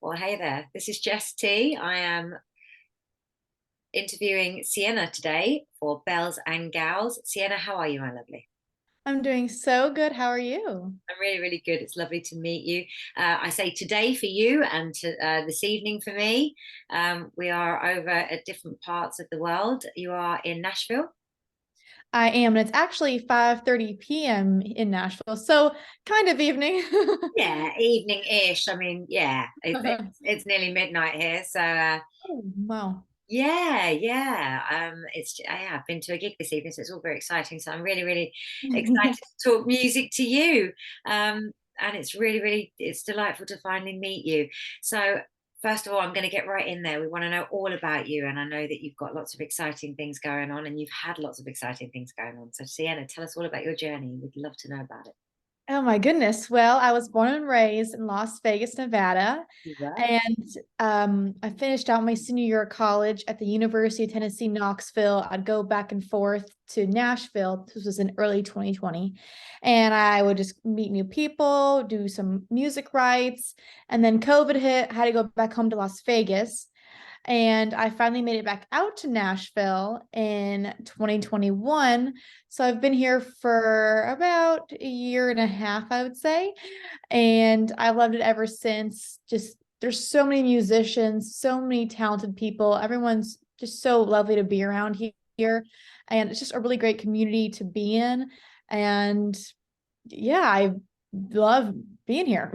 Well, hey there. This is Jess T. I am interviewing Sienna today for Bells and Gals. Sienna, how are you, my lovely? I'm doing so good. How are you? I'm really, really good. It's lovely to meet you. I say today for you and this evening for me. We are over at different parts of the world. You are in Nashville. I am, and it's actually 5:30 p.m. in Nashville, so kind of evening. Yeah, evening-ish. I mean, yeah, it's nearly midnight here. So Oh, wow. yeah, yeah. Yeah, I've been to a gig this evening, so it's all very exciting. So I'm really, really excited to talk music to you. And it's really, really, it's delightful to finally meet you. So first of all, I'm going to get right in there. We want to know all about you, and I know that you've got lots of exciting things going on, and you've had lots of exciting things going on. So Sienna, tell us all about your journey. We'd love to know about it. Oh my goodness. Well, I was born and raised in Las Vegas, Nevada, You were? and I finished out my senior year of college at the University of Tennessee, Knoxville. I'd go back and forth to Nashville. This was in early 2020, and I would just meet new people, do some music rights, and then COVID hit. I had to go back home to Las Vegas. And I finally made it back out to Nashville in 2021. So I've been here for about a year and a half, I would say. And I've loved it ever since. Just there's so many musicians, so many talented people. Everyone's just so lovely to be around here. And it's just a really great community to be in. And yeah, I love being here.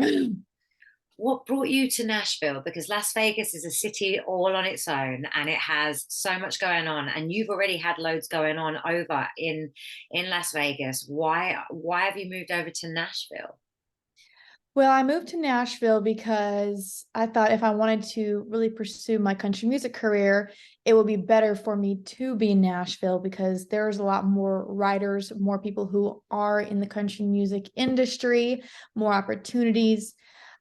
What brought you to Nashville? Because Las Vegas is a city all on its own and it has so much going on, and you've already had loads going on over in Las Vegas. Why have you moved over to Nashville? Well, I moved to Nashville because I thought if I wanted to really pursue my country music career, it would be better for me to be in Nashville because there's a lot more writers, more people who are in the country music industry, more opportunities.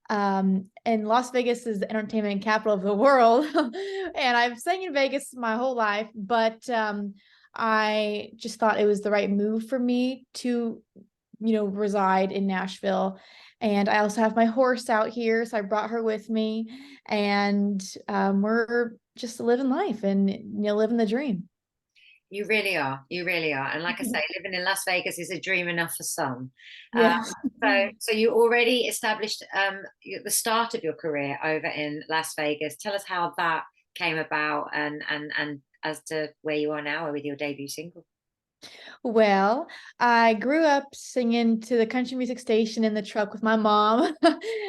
And Las Vegas is the entertainment capital of the world. And I've sang in Vegas my whole life, but I just thought it was the right move for me to reside in Nashville. And I also have my horse out here, so I brought her with me, and we're just living life and living the dream. You really are. You really are. And like I say, living in Las Vegas is a dream enough for some. Um, Yes. so you already established the start of your career over in Las Vegas. Tell us how that came about and as to where you are now with your debut single. Well, I grew up singing to the country music station in the truck with my mom,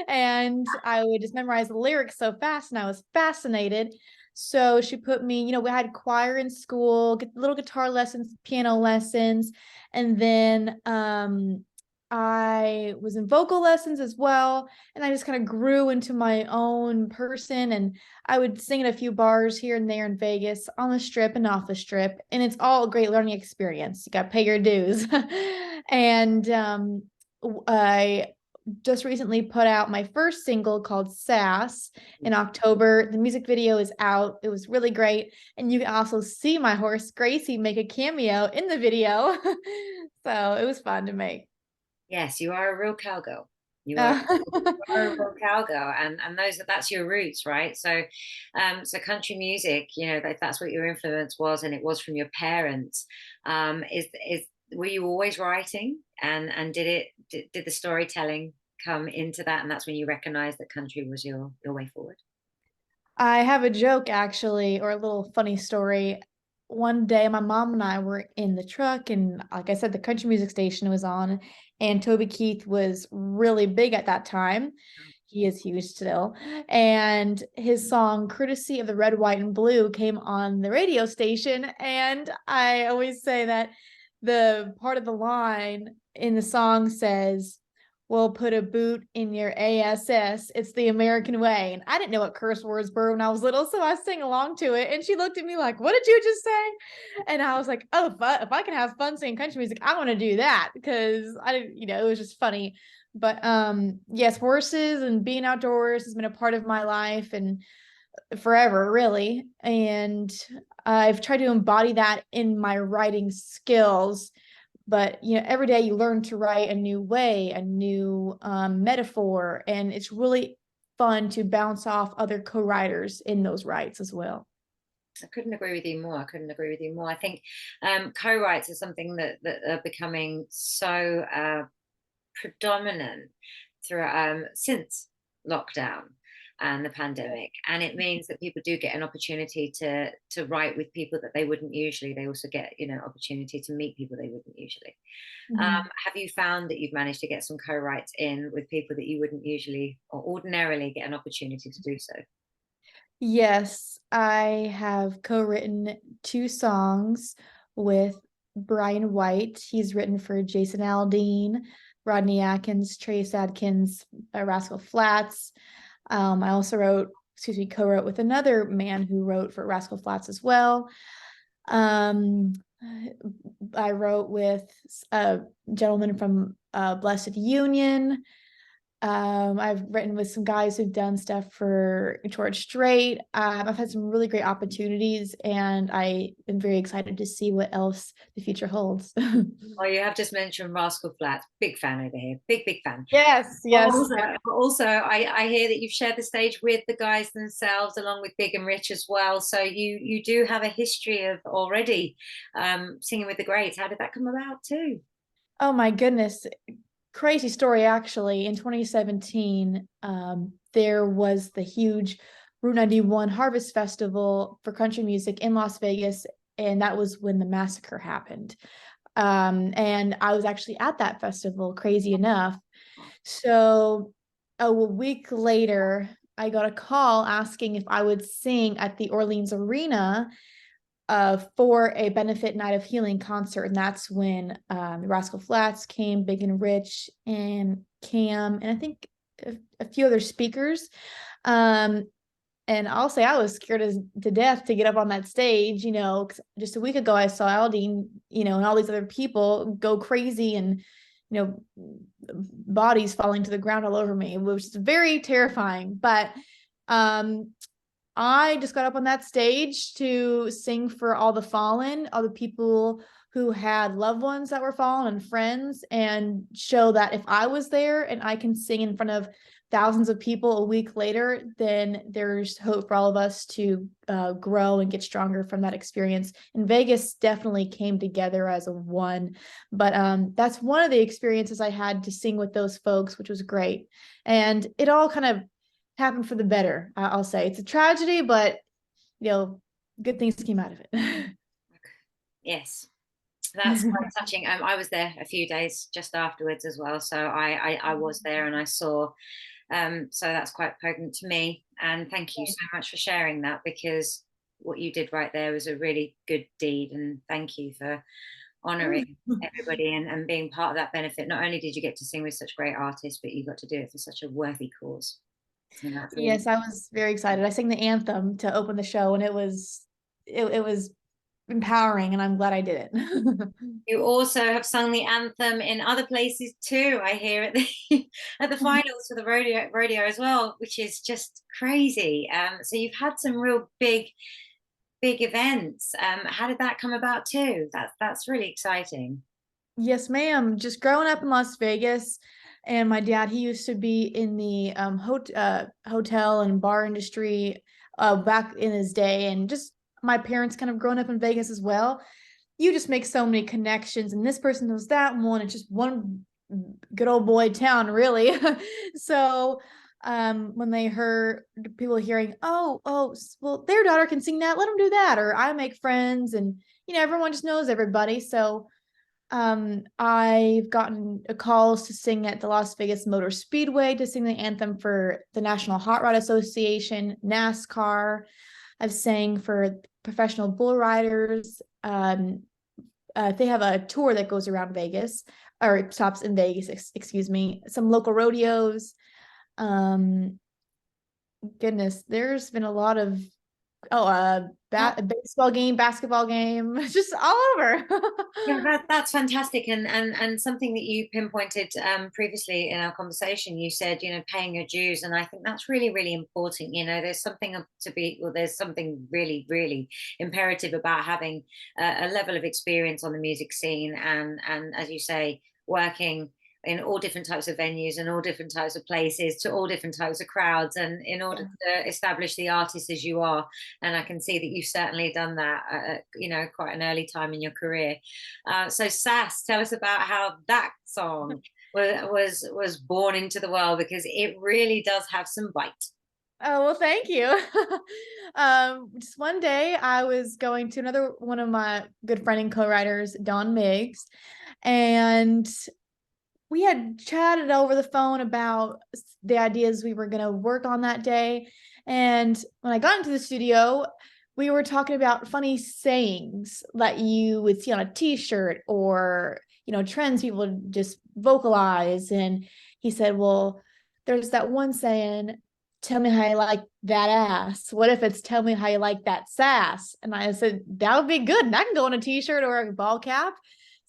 and I would just memorize the lyrics so fast, and I was fascinated. So she put me, we had choir in school, get little guitar lessons, piano lessons, and then I was in vocal lessons as well, and I just kind of grew into my own person, and I would sing at a few bars here and there in Vegas, on the strip and off the strip, and it's all a great learning experience. You got to pay your dues. And I just recently put out my first single called Sass in October. The music video is out. It was really great. And you can also see my horse Gracie make a cameo in the video. So it was fun to make. Yes, you are a real cowgirl. You are, Uh, you are a real cowgirl, and that's your roots, right? So country music, that's what your influence was, and it was from your parents. Is Were you always writing, and did the storytelling come into that, and that's when you recognized that country was your way forward? I have a joke actually, or a little funny story. One day, my mom and I were in the truck, and like I said, the country music station was on, and Toby Keith was really big at that time. He is huge still. And his song, Courtesy of the Red, White, and Blue, came on the radio station. And I always say that the part of the line in the song says, "We'll put a boot in your ass. It's the American way." And I didn't know what curse words were when I was little, so I sang along to it. And she looked at me like, "What did you just say?" And I was like, "Oh, if I can have fun singing country music, I want to do that," because I didn't, it was just funny. But yes, horses and being outdoors has been a part of my life and forever, really. And I've tried to embody that in my writing skills, but every day you learn to write a new way, a new metaphor, and it's really fun to bounce off other co-writers in those rights as well. I couldn't agree with you more. I couldn't agree with you more. I think co-writes are something that are becoming so predominant through since lockdown and the pandemic, and it means that people do get an opportunity to write with people that they wouldn't usually. They also get, you know, opportunity to meet people they wouldn't usually. Mhm. Have you found that you've managed to get some co-writes in with people that you wouldn't usually or ordinarily get an opportunity to do so? Yes, I have co-written 2 songs with Brian White. He's written for Jason Aldean, Rodney Atkins, Trace Adkins, Rascal Flatts. I also co-wrote with another man who wrote for Rascal Flatts as well. Um, I wrote with a gentleman from Blessed Union. I've written with some guys who've done stuff for George Strait. I've had some really great opportunities, and I am very excited to see what else the future holds. Oh, you have just mentioned Rascal Flatts. Big fan over here. Big, big fan. Yes, yes. Also, I hear that you've shared the stage with the guys themselves, along with Big and Rich as well. So you do have a history of already singing with the greats. How did that come about too? Oh my goodness. Crazy story, actually. In 2017, there was the huge Route 91 Harvest Festival for country music in Las Vegas, and that was when the massacre happened. And I was actually at that festival, crazy enough. So a week later, I got a call asking if I would sing at the Orleans Arena for a benefit night of healing concert. And that's when the Rascal Flats came, Big and Rich, and Cam, and I think a few other speakers. Um, and I'll say I was scared as to death to get up on that stage, 'cause just a week ago I saw Aldine, and all these other people go crazy and, bodies falling to the ground all over me, which is very terrifying. But um, I just got up on that stage to sing for all the fallen, all the people who had loved ones that were fallen and friends, and show that if I was there and I can sing in front of thousands of people a week later, then there's hope for all of us to grow and get stronger from that experience. And Vegas definitely came together as a one. But that's one of the experiences I had to sing with those folks, which was great. And it all kind of happened for the better. I'll say it's a tragedy, but good things came out of it. Yes, that's quite touching. I was there a few days just afterwards as well, so I was there and I saw. So that's quite potent to me. And thank you so much for sharing that, because what you did right there was a really good deed. And thank you for honoring everybody and being part of that benefit. Not only did you get to sing with such great artists, but you got to do it for such a worthy cause. So that's really. Yes, I was very excited. I sang the anthem to open the show, and it was empowering, and I'm glad I did it. You also have sung the anthem in other places too. I hear at the at the finals for the rodeo as well, which is just crazy. So you've had some real big events. How did that come about too? That's really exciting. Yes, ma'am. Just growing up in Las Vegas, and my dad, he used to be in the hotel and bar industry back in his day, and just my parents kind of growing up in Vegas as well. You just make so many connections, and this person knows that one. It's just one good old boy town, really. So when they heard people hearing, oh, well, their daughter can sing that, let them do that, or I make friends, and everyone just knows everybody. So I've gotten calls to sing at the Las Vegas Motor Speedway, to sing the anthem for the National Hot Rod Association, NASCAR. I've sang for professional bull riders. They have a tour that goes around Vegas, or stops in Vegas, excuse me. Some local rodeos. Um, Goodness, there's been a lot of a baseball game, basketball game, just all over. Yeah, that's fantastic, and something that you pinpointed previously in our conversation. You said, paying your dues, and I think that's really, really important. There's something there's something really, really imperative about having a level of experience on the music scene, and as you say, working in all different types of venues and all different types of places to all different types of crowds, and in order Yeah. to establish the artist as you are. And I can see that you've certainly done that at, you know, quite an early time in your career. So Sass, tell us about how that song was born into the world, because it really does have some bite. Oh, well, thank you. Just one day I was going to another one of my good friend and co-writers, Dawn Miggs, and we had chatted over the phone about the ideas we were going to work on that day. And when I got into the studio, we were talking about funny sayings that you would see on a t-shirt, or, trends people just vocalize. And he said, well, there's that one saying, tell me how you like that ass. What if it's tell me how you like that sass? And I said, that would be good. And I can go on a t-shirt or a ball cap.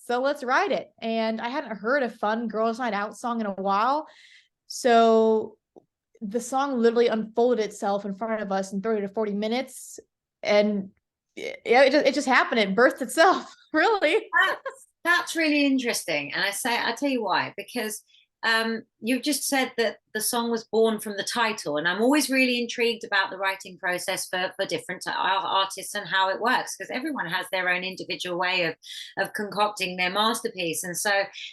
So let's write it. And I hadn't heard a fun girls' night out song in a while. So the song literally unfolded itself in front of us in 30 to 40 minutes. And yeah, it just happened. It birthed itself, really. That's really interesting. And I tell you why, because you've just said that the song was born from the title, and I'm always really intrigued about the writing process for different artists and how it works, because everyone has their own individual way of concocting their masterpiece. And so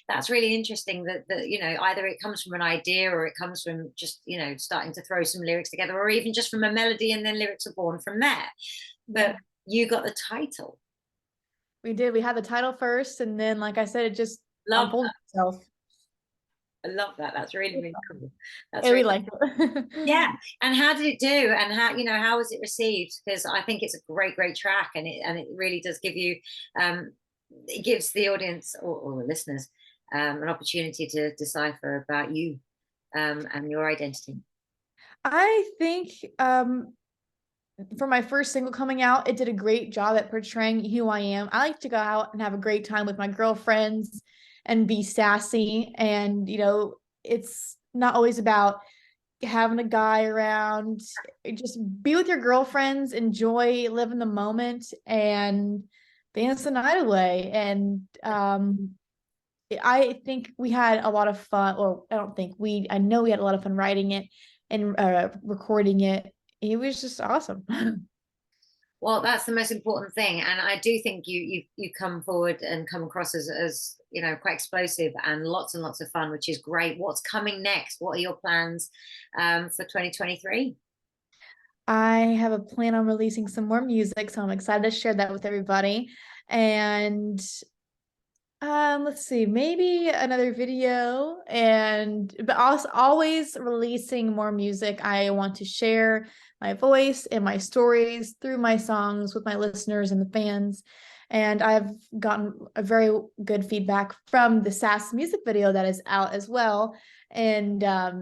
that's really interesting that you know, either it comes from an idea, or it comes from just, you know, starting to throw some lyrics together, or even just from a melody and then lyrics are born from there. But you got the title. We did. We had the title first, and then, like I said, it just Love unfolded itself. I love that. That's really, really cool. That's Yeah, we really, liked yeah. it. And how did it do? And how, you know, how was it received? Because I think it's a great, great track, and it really does give you, it gives the audience, or the listeners, an opportunity to decipher about you, and your identity. I think for my first single coming out, it did a great job at portraying who I am. I like to go out and have a great time with my girlfriends and be sassy. And, it's not always about having a guy around. Just be with your girlfriends, enjoy, live in the moment, and dance the night away. And I think we had a lot of fun, or I don't think I know we had a lot of fun writing it and recording it. It was just awesome. Well, that's the most important thing, and I do think you come forward and come across as, you know, quite explosive and lots of fun, which is great. What's coming next? What are your plans for 2023? I have a plan on releasing some more music, so I'm excited to share that with everybody. And let's see, maybe another video, but also always releasing more music. I want to share my voice and my stories through my songs with my listeners and the fans. And I've gotten a very good feedback from the Sass music video that is out as well. And I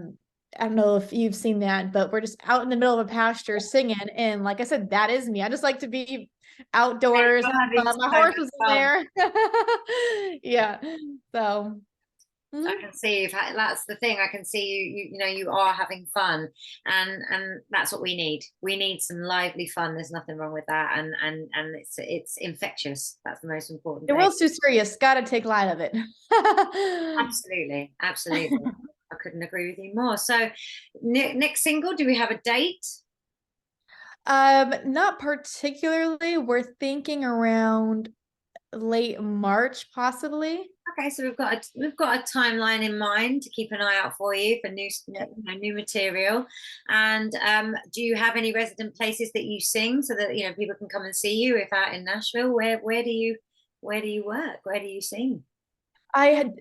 don't know if you've seen that, but we're just out in the middle of a pasture singing. And like I said, that is me. I just like to be outdoors. Having My so horse much was in fun. there. Yeah. So I mhm. can see that's the thing. I can see you know, you are having fun, and that's what we need. We need some lively fun. There's nothing wrong with that, and it's infectious. That's the most important The thing. world's too serious. Gotta take light of it. Absolutely, absolutely. I couldn't agree with you more. So, next single, do we have a date? Not particularly. We're thinking around late March, possibly. Okay, so we've got a timeline in mind to keep an eye out for you for Yep. new material. And do you have any resident places that you sing, so that, you know, people can come and see you if out in Nashville? Where do you work? Where do you sing? I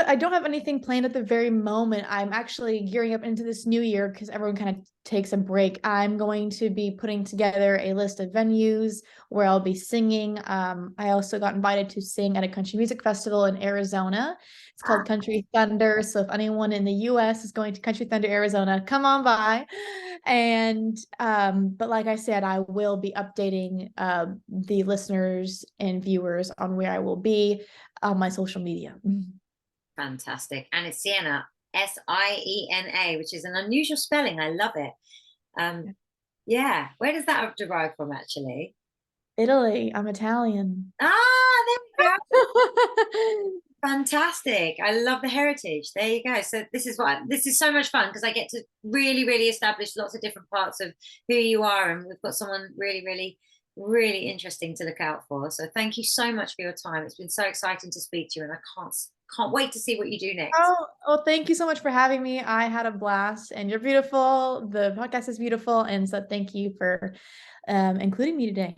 I don't have anything planned at the very moment. I'm actually gearing up into this new year because everyone kind of takes a break. I'm going to be putting together a list of venues where I'll be singing. I also got invited to sing at a country music festival in Arizona. It's called Country Thunder. So if anyone in the US is going to Country Thunder, Arizona, come on by. And but like I said, I will be updating the listeners and viewers on where I will be on my social media. Fantastic. And it's Siena, Siena, which is an unusual spelling. I love it. Um, yeah. Where does that derive from, actually? Italy. I'm Italian. Ah, there we go. Fantastic. I love the heritage. There you go. So this is so much fun because I get to really, really establish lots of different parts of who you are. And we've got someone really, really, really interesting to look out for. So thank you so much for your time. It's been so exciting to speak to you, and I can't wait to see what you do next. Oh, thank you so much for having me. I had a blast, and you're beautiful. The podcast is beautiful, and so thank you for including me today.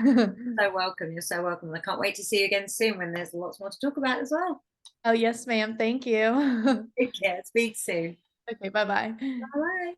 So welcome. You're so welcome. I can't wait to see you again soon when there's lots more to talk about as well. Oh, yes, ma'am. Thank you. Take care. Speak soon. Okay, bye bye. Bye.